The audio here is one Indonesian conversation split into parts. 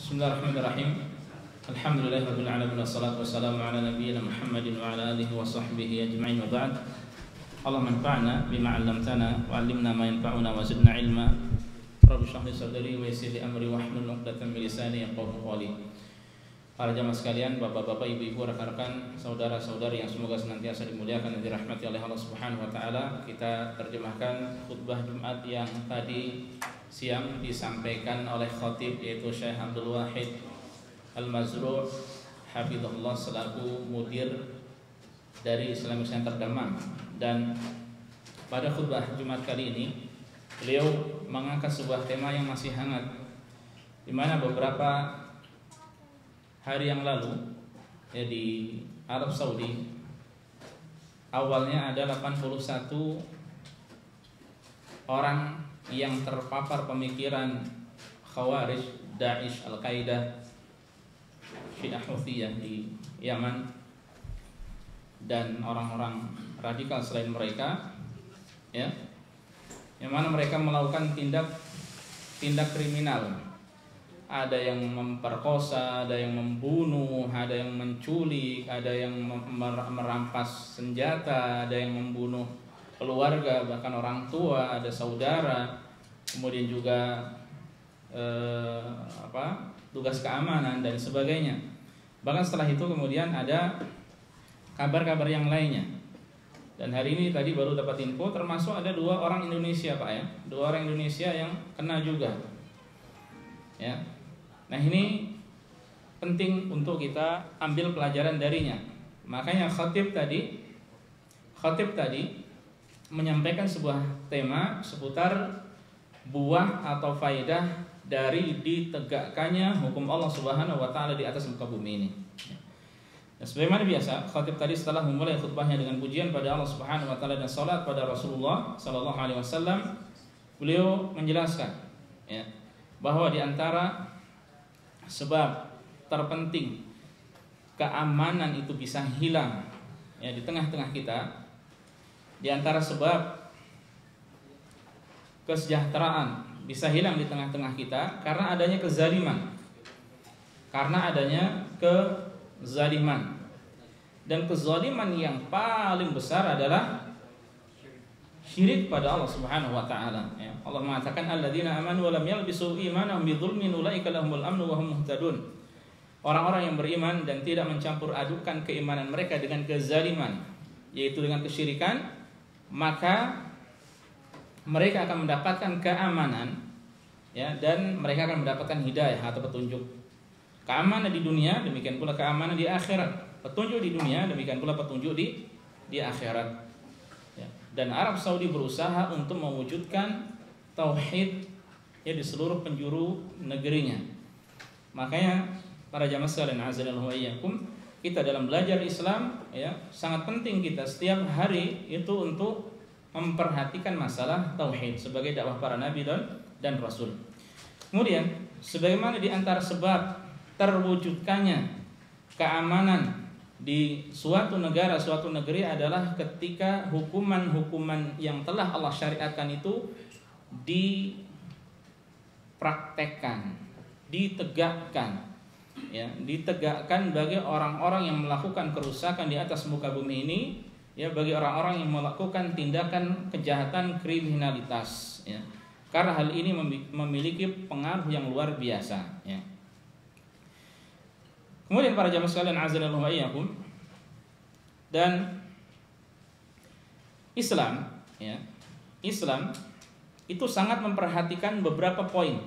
Bismillahirrahmanirrahim. Alhamdulillahirabbil alamin wassalatu wassalamu ala nabiyyina Muhammadin wa ala alihi wa sahbihi ajma'in wa ba'd. Allahumma anfa'na bima 'allamtana wa 'allimna ma yanfa'una wa zidna ilma. Rabbi shrah li sadri wa yassir li amri wahlul 'uqdatam min lisani yafqahu qawli. Para jamaah sekalian, bapak-bapak, ibu-ibu, rekan-rekan, saudara-saudari yang semoga senantiasa dimuliakan dan dirahmati oleh Allah Subhanahu wa taala. Kita terjemahkan khutbah Jumat yang tadi siang disampaikan oleh khatib, yaitu Syekh Abdul Wahid Al-Mazrur hafizahullah selaku mudir dari Islamic Center Damam. Dan pada khutbah Jumat kali ini beliau mengangkat sebuah tema yang masih hangat, di mana beberapa hari yang lalu ya, di Arab Saudi awalnya ada 81 orang yang terpapar pemikiran Khawarij, Daesh, Al-Qaeda, Syiah Houthiyah di Yaman, dan orang-orang radikal selain mereka, ya, yang mana mereka melakukan tindak kriminal. Ada yang memperkosa, ada yang membunuh, ada yang menculik, ada yang merampas senjata, ada yang membunuh keluarga, bahkan orang tua, ada saudara, kemudian juga tugas keamanan dan sebagainya. Bahkan setelah itu kemudian ada kabar-kabar yang lainnya. Dan hari ini tadi baru dapat info, termasuk ada 2 orang Indonesia, Pak, ya, 2 orang Indonesia yang kena juga, ya. Nah, ini penting untuk kita ambil pelajaran darinya. Makanya khatib tadi menyampaikan sebuah tema seputar buah atau faedah dari ditegakkannya hukum Allah Subhanahu wa taala di atas muka bumi ini. Nah, sebagaimana biasa, khatib tadi setelah memulai khutbahnya dengan pujian pada Allah Subhanahu wa taala dan salat pada Rasulullah sallallahu alaihi wasallam, beliau menjelaskan, ya, bahwa di antara sebab terpenting keamanan itu bisa hilang, ya, di tengah-tengah kita, di antara sebab kesejahteraan bisa hilang di tengah-tengah kita karena adanya kezaliman. Dan kezaliman yang paling besar adalah syirik pada Allah Subhanahu wa taala, ya. Allah mengatakan alladzina amanu wa lam yalbisu imanahum bidzulmin ulaika lahumul amnu wa hum muhtadun. Orang-orang yang beriman dan tidak mencampur adukan keimanan mereka dengan kezaliman, yaitu dengan kesyirikan, maka mereka akan mendapatkan keamanan, ya, dan mereka akan mendapatkan hidayah atau petunjuk. Keamanan di dunia, demikian pula keamanan di akhirat. Petunjuk di dunia, demikian pula petunjuk di akhirat. Dan Arab Saudi berusaha untuk mewujudkan tauhid, ya, di seluruh penjuru negerinya. Makanya para jamaah sekalian azanallahu wa iyyakum, kita dalam belajar Islam, ya, sangat penting kita setiap hari itu untuk memperhatikan masalah tauhid sebagai dakwah para nabi dan rasul. Kemudian sebagaimana di antara sebab terwujudkannya keamanan di suatu negara, suatu negeri adalah ketika hukuman-hukuman yang telah Allah syariatkan itu dipraktekkan, ditegakkan, ya, ditegakkan bagi orang-orang yang melakukan kerusakan di atas muka bumi ini, ya, bagi orang-orang yang melakukan tindakan kejahatan kriminalitas, ya. Karena hal ini memiliki pengaruh yang luar biasa, ya. Kemudian para jamaah sekalian azanallahu wa iyyakum, dan Islam, ya, Islam itu sangat memperhatikan beberapa poin.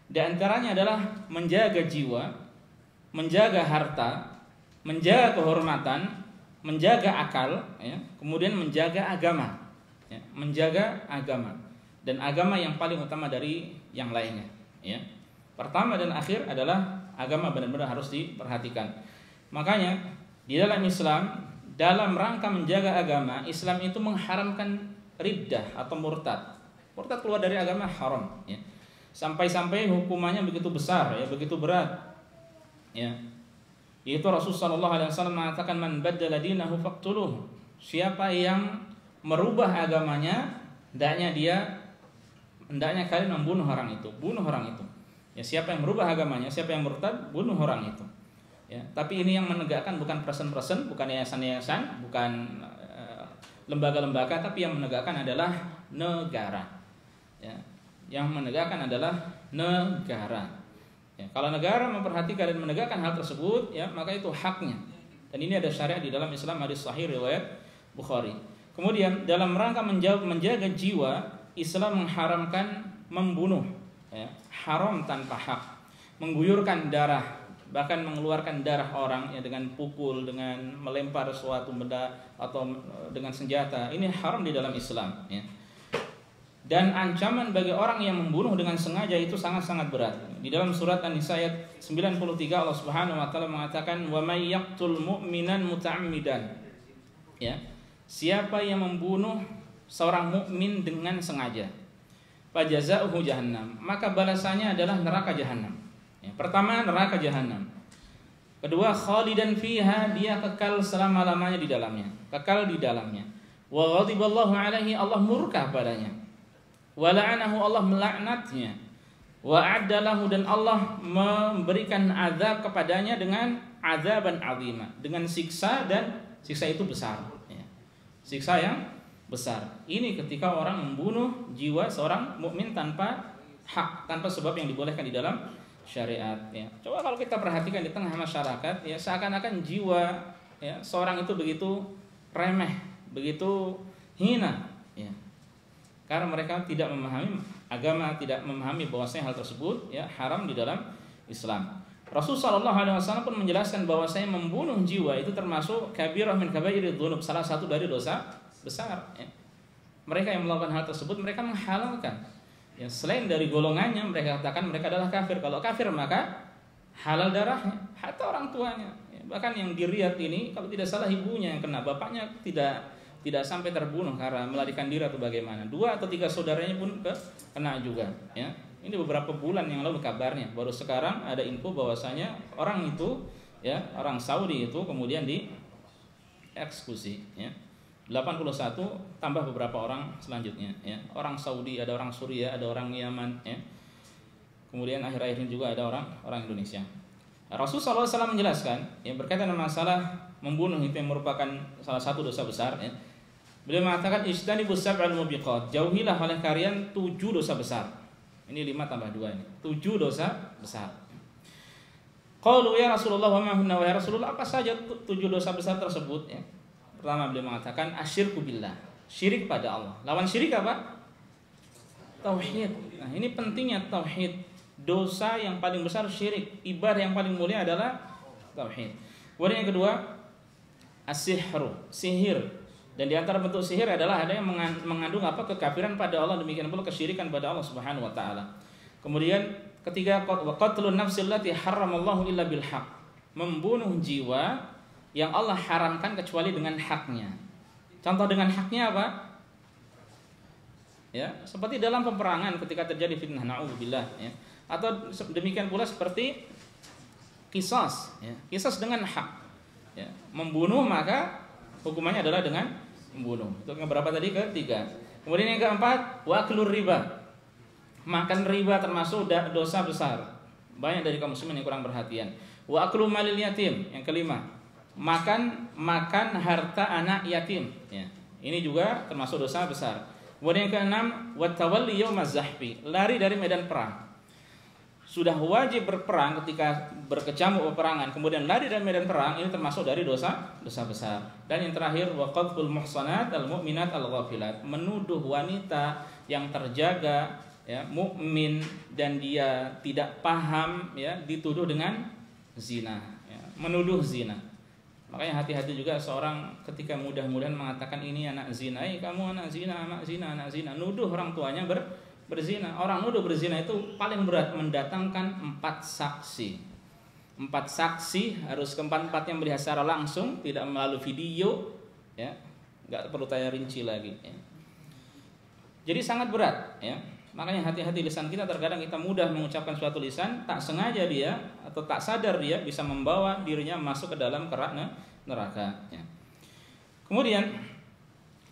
Di antaranya adalah menjaga jiwa, menjaga harta, menjaga kehormatan, menjaga akal, ya, kemudian menjaga agama, ya, menjaga agama, dan agama yang paling utama dari yang lainnya, ya. Pertama dan akhir adalah agama benar-benar harus diperhatikan. Makanya di dalam Islam, dalam rangka menjaga agama, Islam itu mengharamkan riddah atau murtad. Murtad keluar dari agama haram, ya. Sampai-sampai hukumannya begitu besar, ya, begitu berat, ya. Itu Rasulullah sallallahu alaihi wasallam mengatakan man baddala dinahu faqtuluh. Siapa yang merubah agamanya, hendaknya kalian membunuh orang itu, bunuh orang itu. Ya, siapa yang merubah agamanya, siapa yang murtad, bunuh orang itu. Ya, tapi ini yang menegakkan bukan person-person, bukan yayasan-yayasan, bukan lembaga-lembaga, tapi yang menegakkan adalah negara. Ya, yang menegakkan adalah negara. Ya, kalau negara memperhatikan dan menegakkan hal tersebut, ya maka itu haknya. Dan ini ada syariat di dalam Islam, hadis sahih riwayat Bukhari. Kemudian dalam rangka menjaga jiwa, Islam mengharamkan membunuh, ya, haram tanpa hak, mengguyurkan darah, bahkan mengeluarkan darah orang ya dengan pukul, dengan melempar suatu benda atau dengan senjata. Ini haram di dalam Islam, ya. Dan ancaman bagi orang yang membunuh dengan sengaja itu sangat-sangat berat. Di dalam surat An-Nisa ayat 93 Allah Subhanahu wa taala mengatakan wa may yaqtul mu'minan muta'ammidan. Ya. Siapa yang membunuh seorang mukmin dengan sengaja, fajaza'uhu jahannam, maka balasannya adalah neraka jahanam. Ya, pertama neraka jahanam. Kedua khalidan fiha, dia kekal selama-lamanya di dalamnya, kekal di dalamnya. Wa ghadiballahu alaihi, Allah murka padanya. Wa la'anahu, Allah melaknatnya. Wa a'dalahu, dan Allah memberikan azab kepadanya dengan azaban azima, dengan siksa, dan siksa itu besar, ya. Siksa yang besar. Ini ketika orang membunuh jiwa seorang mukmin tanpa hak, tanpa sebab yang dibolehkan di dalam syariat, ya. Coba kalau kita perhatikan di tengah masyarakat, ya seakan-akan jiwa, ya, seorang itu begitu remeh, begitu hina, ya. Karena mereka tidak memahami agama, tidak memahami bahwasanya hal tersebut, ya, haram di dalam Islam. Rasulullah SAW pun menjelaskan bahwasanya membunuh jiwa itu termasuk kabirah min kabairid dzunub, salah satu dari dosa besar, ya. Mereka yang melakukan hal tersebut mereka menghalalkan, ya, selain dari golongannya mereka katakan mereka adalah kafir. Kalau kafir maka halal darahnya, hatta orang tuanya, ya. Bahkan yang di Riyadh ini kalau tidak salah ibunya yang kena, bapaknya tidak sampai terbunuh karena melarikan diri atau bagaimana. 2 atau 3 saudaranya pun kena juga, ya. Ini beberapa bulan yang lalu kabarnya. Baru sekarang ada info bahwasanya orang itu, ya, orang Saudi itu kemudian dieksekusi, ya. 81 tambah beberapa orang selanjutnya, ya. Orang Saudi, ada orang Suriah, ada orang Yaman, ya. Kemudian akhir-akhir ini juga ada orang Indonesia. Rasulullah SAW menjelaskan, ya, berkaitan dengan masalah membunuh itu yang merupakan salah satu dosa besar, ya. Beliau mengatakan ijtanibus sab'al mubiqat, jauhilah oleh kalian 7 dosa besar. Ini 5 tambah 2 ini. 7 dosa besar. Qalu ya Rasulullah wa ma hunna, wa ya Rasulullah, apa saja 7 dosa besar tersebut, ya. Pertama beliau mengatakan asyirku billah, syirik pada Allah. Lawan syirik apa? Tauhid. Nah, ini pentingnya tauhid. Dosa yang paling besar syirik, ibadah yang paling mulia adalah tauhid. Kemudian yang kedua, as-sihru, sihir. Dan di antara bentuk sihir adalah ada yang mengandung apa? Kekafiran pada Allah, demikian pula kesyirikan pada Allah Subhanahu wa taala. Kemudian ketiga, wa qatlun nafsil lati haramallahu illa bil haq, membunuh jiwa yang Allah haramkan kecuali dengan haknya. Contoh dengan haknya apa? Ya, seperti dalam peperangan ketika terjadi fitnah, naudzubillah, ya. Atau demikian pula seperti qisas, ya. Qisas dengan hak, ya. Membunuh maka hukumannya adalah dengan membunuh. Itu yang berapa tadi? Ketiga. Kemudian yang keempat, wa aklur riba. Makan riba termasuk dosa besar. Banyak dari kaum muslimin yang kurang perhatian. Wa aklu malil yatim. Yang kelima, makan harta anak yatim, ya. Ini juga termasuk dosa besar. Kemudian yang keenam, wa tawalli yaumaz zahfi, lari dari medan perang. Sudah wajib berperang ketika berkecamuk peperangan, kemudian lari dari medan perang, ini termasuk dari dosa besar. Dan yang terakhir, wa qadful muhsanat al-mu'minat al-ghafilat, menuduh wanita yang terjaga, ya, mukmin dan dia tidak paham, ya, dituduh dengan zina, ya, menuduh zina. Makanya hati-hati juga seorang ketika mudah-mudahan mengatakan ini anak zina, kamu anak zina, nuduh orang tuanya berzina. Orang nuduh berzina itu paling berat, mendatangkan 4 saksi. 4 saksi harus ke-4 yang melihat secara langsung, tidak melalui video, ya. Enggak perlu tanya rinci lagi, ya. Jadi sangat berat, ya. Makanya hati-hati lisan kita, terkadang kita mudah mengucapkan suatu lisan, tak sengaja dia atau tak sadar dia bisa membawa dirinya masuk ke dalam kerak neraka, ya. Kemudian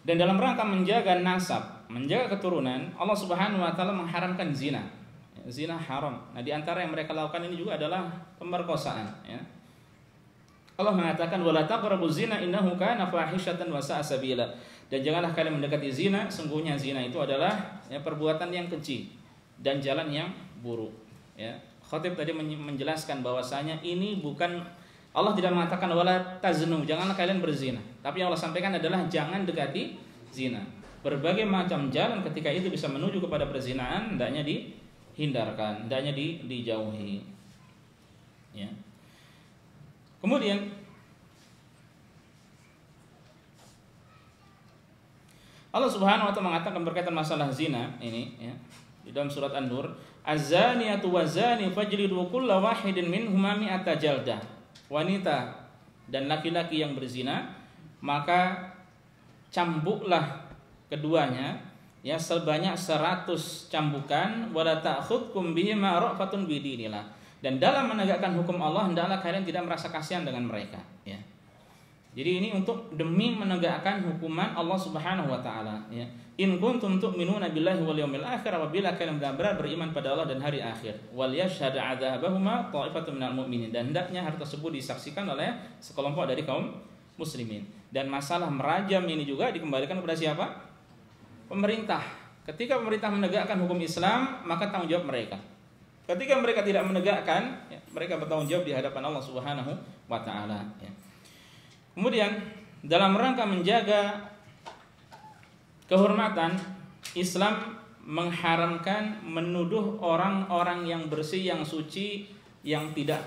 dan dalam rangka menjaga nasab, menjaga keturunan, Allah Subhanahu wa taala mengharamkan zina. zina haram. Nah, di antara yang mereka lakukan ini juga adalah pemerkosaan, ya. Allah mengatakan wala taqrabuz zina innahu kana fahishatan wa sa'a sabila. Dan janganlah kalian mendekati zina, sungguhnya zina itu adalah ya, perbuatan yang keji dan jalan yang buruk, ya. Khatib tadi menjelaskan bahwasanya ini bukan, Allah tidak mengatakan wala taznu, janganlah kalian berzina. Tapi yang Allah sampaikan adalah jangan dekati zina. Berbagai macam jalan ketika itu bisa menuju kepada perzinaan hendaknya dihindarkan, hendaknya dijauhi. Ya. Kemudian Allah Subhanahu wa taala mengatakan berkaitan masalah zina ini, ya, di dalam surat An-Nur, az-zaniyatu waz-zani fajlidu kulla wahidin minhuma mi'ata jaldah. Wanita dan laki-laki yang berzina, maka cambuklah keduanya, ya, sebanyak 100 cambukan, wala ta'khudkum bihima ra'fatun bidinillah. Dan dalam menegakkan hukum Allah hendaklah kalian tidak merasa kasihan dengan mereka, ya. Jadi ini untuk demi menegakkan hukuman Allah Subhanahu wa taala, ya. In kuntum tu'minuna billahi wal yawmil akhir, apabila kalian benar-benar beriman pada Allah dan hari akhir. Wal yashhad 'adzabahuma ta'ifatun minal mu'minin, dan hendaknya hal tersebut disaksikan oleh sekelompok dari kaum muslimin. Dan masalah merajam ini juga dikembalikan kepada siapa? Pemerintah. Ketika pemerintah menegakkan hukum Islam, maka tanggung jawab mereka. Ketika mereka tidak menegakkan, ya, mereka bertanggung jawab di hadapan Allah Subhanahu wa taala, ya. Kemudian dalam rangka menjaga kehormatan, Islam mengharamkan menuduh orang-orang yang bersih, yang suci, yang tidak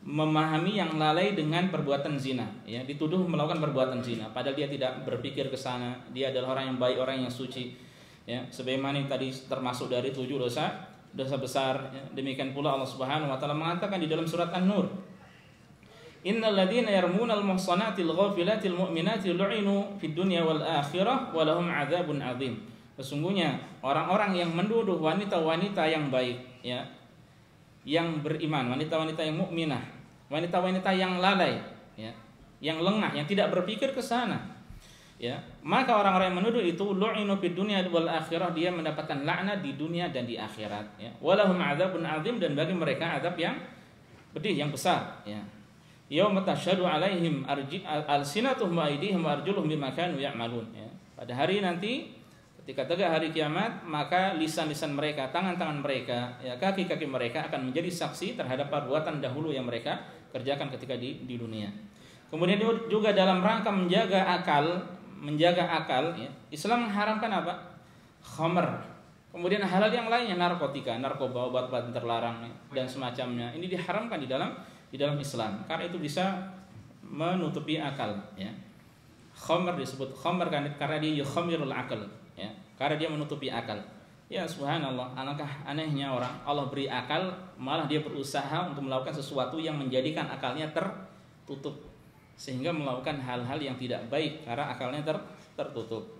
memahami, yang lalai dengan perbuatan zina, ya, dituduh melakukan perbuatan zina padahal dia tidak berpikir ke sana, dia adalah orang yang baik, orang yang suci, ya. Sebagaimana tadi termasuk dari 7 dosa besar, ya. Demikian pula Allah Subhanahu wa taala mengatakan di dalam surat An-Nur, innal ladzina yarmunal muhsanatil ghafilatil mu'minatil lu'inu fid dunya wal akhirah wa lahum 'adzabun 'adzim. Sesungguhnya orang-orang yang menuduh wanita-wanita yang baik, ya, yang beriman, wanita-wanita yang mukminah, wanita-wanita yang lalai, ya, yang lengah, yang tidak berpikir ke sana, ya, maka orang-orang yang menuduh itu lu'inu fid dunya wal akhirah, dia mendapatkan laknat di dunia dan di akhirat, ya. Walahum 'adzabun 'adzim, dan bagi mereka azab yang pedih, yang besar, ya. Yauma tashhadu 'alaihim alsinatuhum wa aydihim wa arjuluhum bima kanu ya'malun, ya. Pada hari nanti ketika tegak hari kiamat, maka lisan-lisan mereka, tangan-tangan mereka, ya, kaki-kaki mereka akan menjadi saksi terhadap perbuatan dahulu yang mereka kerjakan ketika di dunia. Kemudian juga dalam rangka menjaga akal, ya, Islam mengharamkan apa? Khamr. Kemudian hal-hal yang lainnya, narkotika, narkoba, obat-obat terlarang, ya, dan semacamnya. Ini diharamkan di dalam Islam karena itu bisa menutupi akal, ya. Khamr disebut khamr karena dia yukhamirul akal, ya, karena dia menutupi akal. Ya subhanallah, alangkah anehnya orang, Allah beri akal malah dia berusaha untuk melakukan sesuatu yang menjadikan akalnya tertutup, sehingga melakukan hal-hal yang tidak baik karena akalnya tertutup.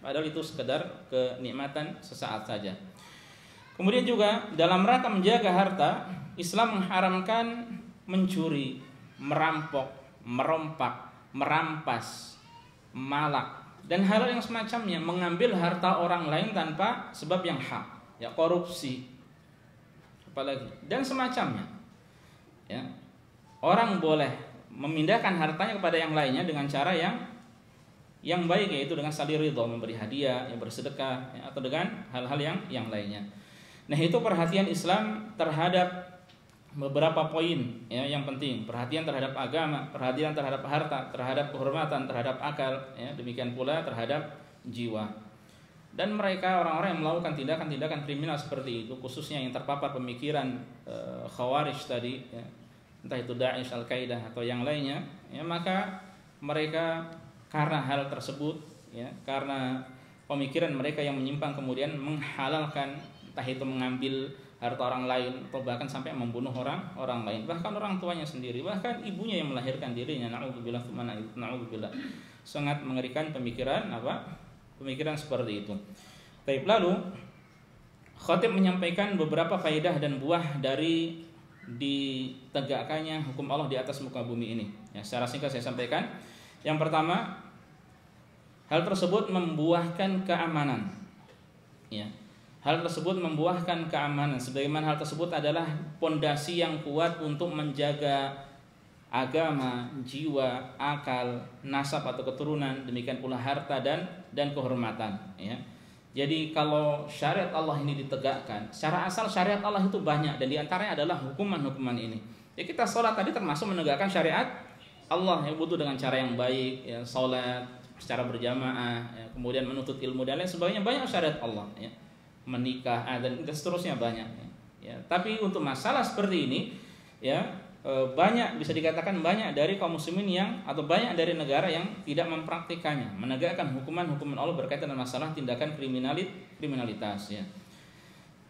Padahal itu sekedar kenikmatan sesaat saja. Kemudian juga dalam rangka menjaga harta, Islam mengharamkan mencuri, merampok, merompak, merampas, malak, dan hal yang semacamnya, mengambil harta orang lain tanpa sebab yang hak, ya, korupsi, apalagi dan semacamnya, ya. Orang boleh memindahkan hartanya kepada yang lainnya dengan cara yang baik, yaitu dengan saling ridho, memberi hadiah, yang bersedekah, ya, atau dengan hal-hal yang lainnya. Nah, itu perhatian Islam terhadap beberapa poin, ya, yang penting. Perhatian terhadap agama, perhatian terhadap harta, terhadap kehormatan, terhadap akal, ya, demikian pula terhadap jiwa. Dan mereka orang-orang yang melakukan tindakan-tindakan kriminal seperti itu, khususnya yang terpapar pemikiran Khawarij tadi, ya, entah itu Daesh, Al-Qaeda atau yang lainnya, ya, maka mereka karena hal tersebut, ya, karena pemikiran mereka yang menyimpang, kemudian menghalalkan, entah itu mengambil harta orang lain atau bahkan sampai membunuh orang lain, bahkan orang tuanya sendiri, bahkan ibunya yang melahirkan dirinya. Na'udzubillah, na'udzubillah. Sangat mengerikan pemikiran seperti itu. Baik, lalu Khatib menyampaikan beberapa faedah dan buah dari ditegakkannya hukum Allah di atas muka bumi ini, ya, secara singkat saya sampaikan. Yang pertama, hal tersebut membuahkan keamanan, ya. hal tersebut membuahkan keamanan, sebagaimana hal tersebut adalah pondasi yang kuat untuk menjaga agama, jiwa, akal, nasab atau keturunan, demikian pula harta dan kehormatan, ya. Jadi kalau syariat Allah ini ditegakkan, secara asal syariat Allah itu banyak dan diantaranya adalah hukuman-hukuman ini. Ya, kita sholat tadi termasuk menegakkan syariat Allah yang butuh dengan cara yang baik, ya, sholat secara berjamaah, ya, kemudian menuntut ilmu dan lain sebagainya, banyak syariat Allah, ya. Menikah dan seterusnya banyak, ya. Tapi untuk masalah seperti ini, ya, banyak, bisa dikatakan banyak dari kaum muslimin yang, atau banyak dari negara yang tidak mempraktikannya, menegakkan hukuman-hukuman Allah berkaitan dengan masalah tindakan kriminalitas, ya.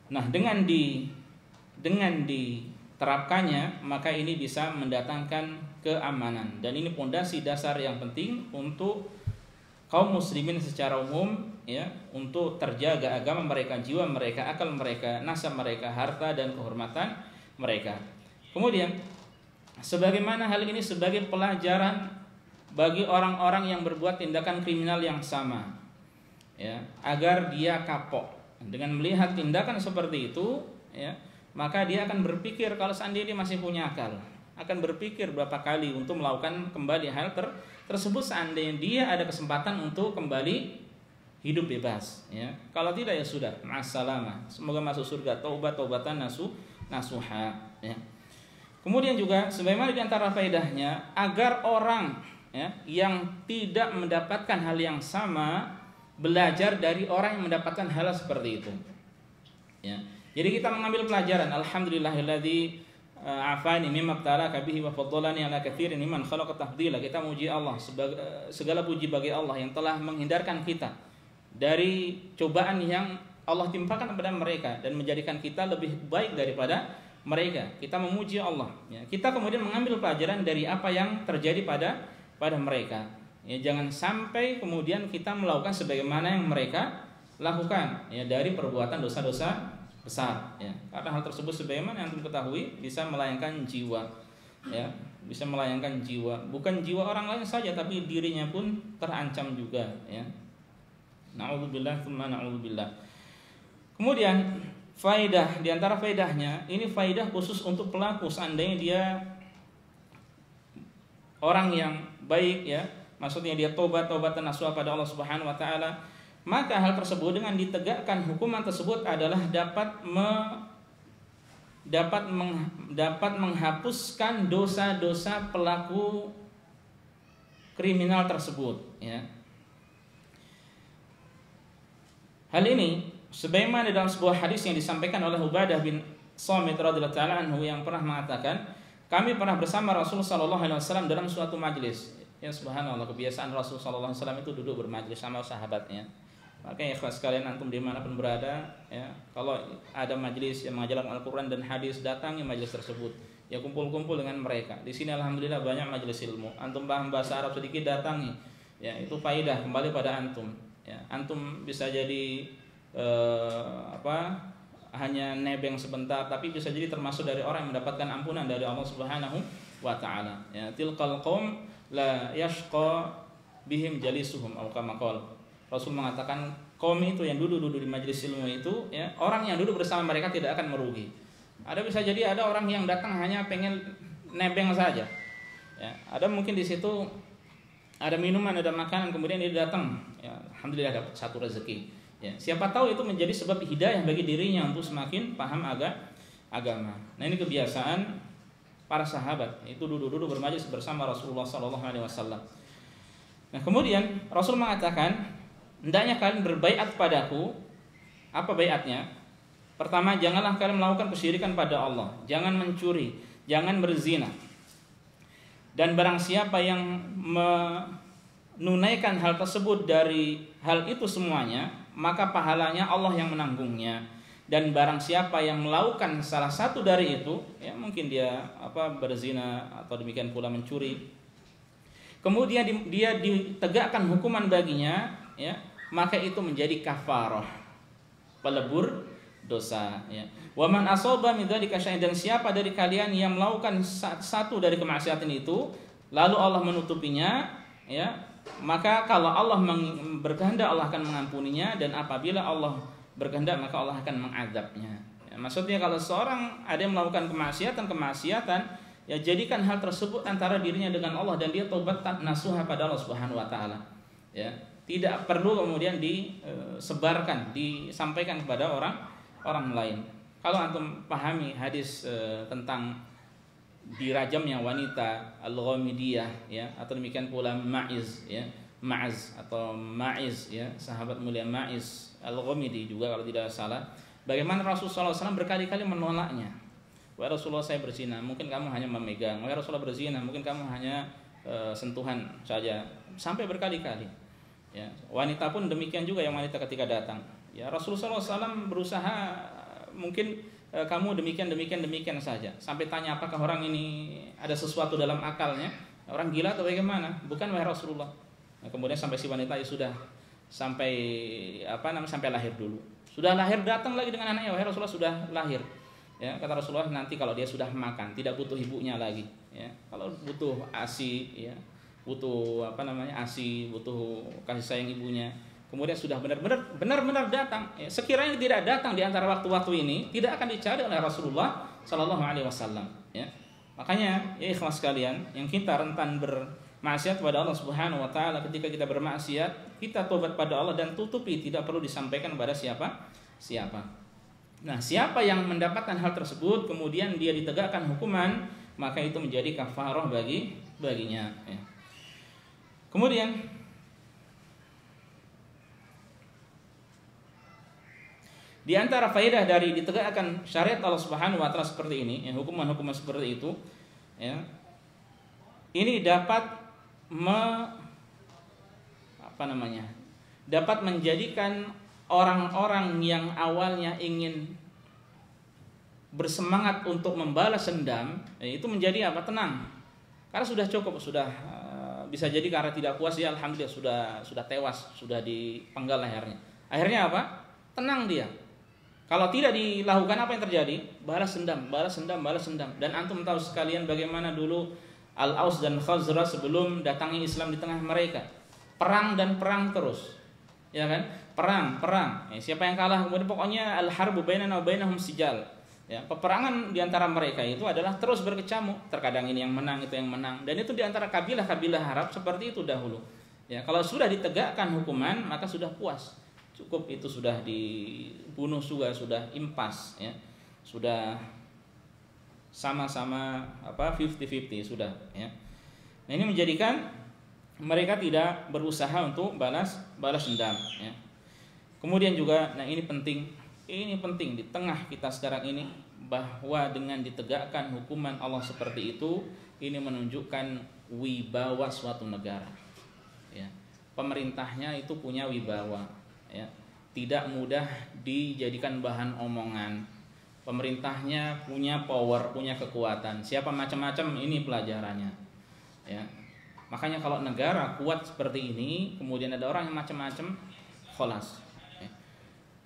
Nah, dengan diterapkannya, maka ini bisa mendatangkan keamanan, dan ini pondasi dasar yang penting untuk kaum muslimin secara umum, ya, untuk terjaga agama mereka, jiwa mereka, akal mereka, nasab mereka, harta dan kehormatan mereka. Kemudian sebagaimana hal ini sebagai pelajaran bagi orang-orang yang berbuat tindakan kriminal yang sama, ya, agar dia kapok dengan melihat tindakan seperti itu, ya, maka dia akan berpikir, kalau seandainya dia masih punya akal, akan berpikir berapa kali untuk melakukan kembali hal tersebut seandainya dia ada kesempatan untuk kembali hidup bebas, ya. Kalau tidak, ya sudah, ma'assalamah, semoga masuk surga, taubat-taubatan nasuha, ya. Kemudian juga sebagaimana di antara faedahnya, agar orang, ya, yang tidak mendapatkan hal yang sama belajar dari orang yang mendapatkan hal seperti itu, ya. Jadi kita mengambil pelajaran, alhamdulillahilladzi afani mimma ibtalaka bihi wa faddalani ala katsirin mimman khalaqa tafdila. Kita muji Allah, segala puji bagi Allah yang telah menghindarkan kita dari cobaan yang Allah timpakan kepada mereka dan menjadikan kita lebih baik daripada mereka. Kita memuji Allah, ya. Kita kemudian mengambil pelajaran dari apa yang terjadi pada mereka, ya. Jangan sampai kemudian kita melakukan sebagaimana yang mereka lakukan, ya, dari perbuatan dosa-dosa besar, ya. Karena hal tersebut sebagaimana yang antum ketahui bisa melayangkan jiwa, ya, bisa melayangkan jiwa, bukan jiwa orang lain saja tapi dirinya pun terancam juga, ya. Na'udzubillah tsumma na'udzubillah. Kemudian faidah, di antara faidahnya, ini faidah khusus untuk pelaku seandainya dia orang yang baik, ya, maksudnya dia taubat-taubatan nasuha pada Allah Subhanahu wa taala, maka hal tersebut dengan ditegakkan hukuman tersebut adalah dapat menghapuskan dosa-dosa pelaku kriminal tersebut, ya. Hal ini sebagaimana dalam sebuah hadis yang disampaikan oleh Ubadah bin Samit radhiyallahu taala anhu yang pernah mengatakan, kami pernah bersama Rasul sallallahu alaihi wasallam dalam suatu majelis. Ya, subhanallah, kebiasaan Rasul sallallahu alaihi wasallam itu duduk bermajelis sama sahabatnya. Makanya ikhlas sekalian, antum dimanapun berada, ya, kalau ada majelis yang mengajarkan Al-Quran dan hadis, datangi majelis tersebut, ya, kumpul-kumpul dengan mereka. Di sini alhamdulillah banyak majelis ilmu. Antum paham bahasa Arab sedikit, datangi, ya, itu faidah kembali pada antum, ya. Antum bisa jadi hanya nebeng sebentar, tapi bisa jadi termasuk dari orang yang mendapatkan ampunan dari Allah Subhanahu wa taala, ya. Tilqal qaum la yashqa bihim jalisuhum atau kama qala. Rasul mengatakan kaum itu yang duduk di majelis ilmu itu, ya, orang yang duduk bersama mereka tidak akan merugi. Ada bisa jadi ada orang yang datang hanya pengen nebeng saja, ya. Ada mungkin di situ ada minuman, ada makanan, kemudian dia datang, ya, alhamdulillah dapat satu rezeki. Ya, siapa tahu itu menjadi sebab hidayah bagi dirinya untuk semakin paham agama. Nah, ini kebiasaan para sahabat, itu duduk bermajelis bersama Rasulullah sallallahu alaihi wasallam. Nah, kemudian Rasul mengatakan, hendaknya kalian berbaiat padaku. Apa baiatnya? Pertama, janganlah kalian melakukan kesyirikan pada Allah, jangan mencuri, jangan berzina. Dan barang siapa yang menunaikan hal tersebut dari hal itu semuanya, maka pahalanya Allah yang menanggungnya. Dan barang siapa yang melakukan salah satu dari itu, ya, mungkin dia berzina atau demikian pula mencuri, kemudian dia ditegakkan hukuman baginya, ya, maka itu menjadi kafarah, pelebur dosa, ya. Wa man asaba min dzalika syai'an, dan siapa dari kalian yang melakukan satu dari kemaksiatan itu lalu Allah menutupinya, ya, maka kalau Allah berkehendak Allah akan mengampuninya, dan apabila Allah berkehendak maka Allah akan mengadabnya. Ya, maksudnya kalau seorang ada yang melakukan kemaksiatan, ya jadikan hal tersebut antara dirinya dengan Allah dan dia taubat nasuha pada Allah Subhanahu wa taala. Ya, tidak perlu kemudian disebarkan, disampaikan kepada orang lain. Kalau antum pahami hadis tentang dirajamnya wanita al-Ghamidiyah, ya, atau demikian pula Ma'iz, ya, Ma'az atau Ma'iz, ya, sahabat mulia Ma'iz al-Ghamidi juga kalau tidak salah. Bagaimana Rasulullah SAW berkali-kali menolaknya. Wahai Rasulullah, saya berzina, mungkin kamu hanya memegang. Wahai Rasulullah, berzina, mungkin kamu hanya sentuhan saja. Sampai berkali-kali. Ya, wanita pun demikian juga, yang wanita ketika datang. Ya, Rasulullah SAW berusaha, mungkin kamu demikian saja. Sampai tanya apakah orang ini ada sesuatu dalam akalnya, orang gila atau bagaimana? Bukan, wahai Rasulullah. Nah, kemudian sampai si wanita sudah sampai sampai lahir dulu. Sudah lahir, datang lagi dengan anaknya, wahai Rasulullah, sudah lahir. Ya, kata Rasulullah, nanti kalau dia sudah makan tidak butuh ibunya lagi. Ya, kalau butuh ASI, ya, butuh ASI, butuh kasih sayang ibunya. Kemudian sudah benar-benar datang. Ya, sekiranya tidak datang di antara waktu-waktu ini, tidak akan dicari oleh Rasulullah Sallallahu Alaihi Wasallam. Ya, makanya ya ikhlas sekalian, yang kita rentan bermaksiat pada Allah Subhanahu Wa Taala, ketika kita bermaksiat, kita tobat pada Allah dan tutupi, tidak perlu disampaikan kepada siapa. Nah, siapa yang mendapatkan hal tersebut, kemudian dia ditegakkan hukuman, maka itu menjadi kafarah baginya. Ya. Kemudian di antara faedah dari ditegakkan syariat Allah Subhanahu wa taala seperti ini, ya, hukuman-hukuman seperti itu, ya, ini dapat dapat menjadikan orang-orang yang awalnya ingin bersemangat untuk membalas dendam, itu menjadi tenang. Karena sudah cukup, sudah bisa jadi karena tidak puas, ya alhamdulillah sudah tewas, sudah dipenggal lehernya. Akhirnya apa? Tenang dia. Kalau tidak dilakukan, apa yang terjadi? Balas dendam. Dan antum tahu sekalian bagaimana dulu Al-Aus dan Khazraj sebelum datangnya Islam di tengah mereka. Perang dan perang terus. Ya kan? Perang. Ya, siapa yang kalah? Kemudian pokoknya al-harbu bainana wa bainahum sijal. Ya, peperangan di antara mereka itu adalah terus berkecamuk. Terkadang ini yang menang, itu yang menang. Dan itu di antara kabilah-kabilah Arab seperti itu dahulu. Ya, kalau sudah ditegakkan hukuman, maka sudah puas. Cukup, itu sudah dibunuh juga, sudah impas, ya. Sudah sama-sama 50-50 sudah, ya. Nah, ini menjadikan mereka tidak berusaha untuk balas dendam, ya. Kemudian juga, nah ini penting di tengah kita sekarang ini, bahwa dengan ditegakkan hukuman Allah seperti itu, ini menunjukkan wibawa suatu negara, ya. Pemerintahnya itu punya wibawa, ya, tidak mudah dijadikan bahan omongan. Pemerintahnya punya power, punya kekuatan. Siapa macam-macam, ini pelajarannya, ya. Makanya kalau negara kuat seperti ini, kemudian ada orang yang macam-macam, kholas. Ya.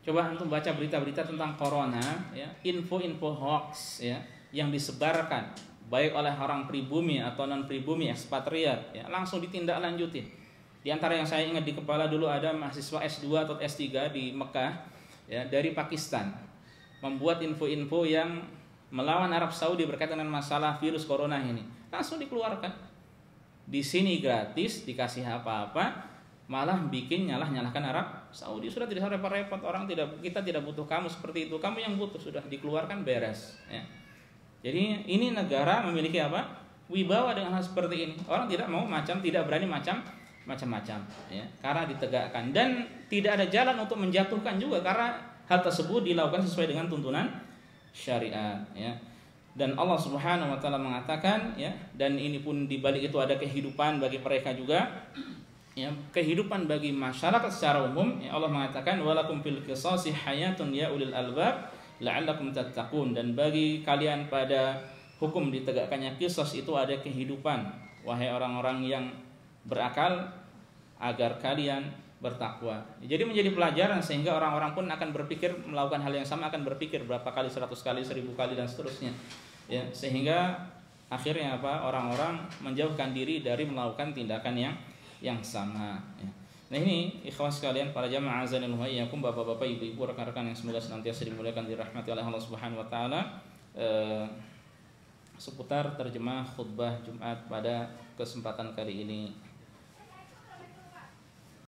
Coba untuk baca berita-berita tentang corona, ya, info-info hoax, ya, yang disebarkan baik oleh orang pribumi atau non pribumi, ekspatriat, ya, langsung ditindaklanjuti. Di antara yang saya ingat di kepala dulu ada mahasiswa S2 atau S3 di Mekah, ya, dari Pakistan, membuat info-info yang melawan Arab Saudi berkaitan dengan masalah virus corona ini. Langsung dikeluarkan. Di sini gratis, dikasih apa-apa, malah bikin nyalahkan Arab Saudi. Sudah tidak repot-repot, kita tidak butuh kamu seperti itu, kamu yang butuh, sudah dikeluarkan, beres, ya. Jadi ini negara memiliki wibawa dengan hal seperti ini. Orang tidak berani macam-macam, ya, karena ditegakkan, dan tidak ada jalan untuk menjatuhkan juga karena hal tersebut dilakukan sesuai dengan tuntunan syariat, ya. Dan Allah Subhanahu wa taala mengatakan, ya, dan ini pun dibalik itu ada kehidupan bagi mereka juga, ya, kehidupan bagi masyarakat secara umum, ya. Allah mengatakan walakum fil qisasi hayatun ya ulil albab la'allakum tattaqun, dan bagi kalian pada hukum ditegakkannya qisas itu ada kehidupan, wahai orang-orang yang berakal, agar kalian bertakwa. Jadi menjadi pelajaran sehingga orang-orang pun akan berpikir melakukan hal yang sama, akan berpikir berapa kali, 100 kali, 1000 kali dan seterusnya, ya, sehingga akhirnya orang-orang menjauhkan diri dari melakukan tindakan yang sama, ya. Nah ini ikhwas sekalian, para jamaah azanil muhayyakum, bapak-bapak, ibu-ibu, rekan-rekan yang semoga senantiasa dimuliakan, dirahmati oleh Allah Subhanahu wa taala, seputar terjemah khutbah Jumat pada kesempatan kali ini.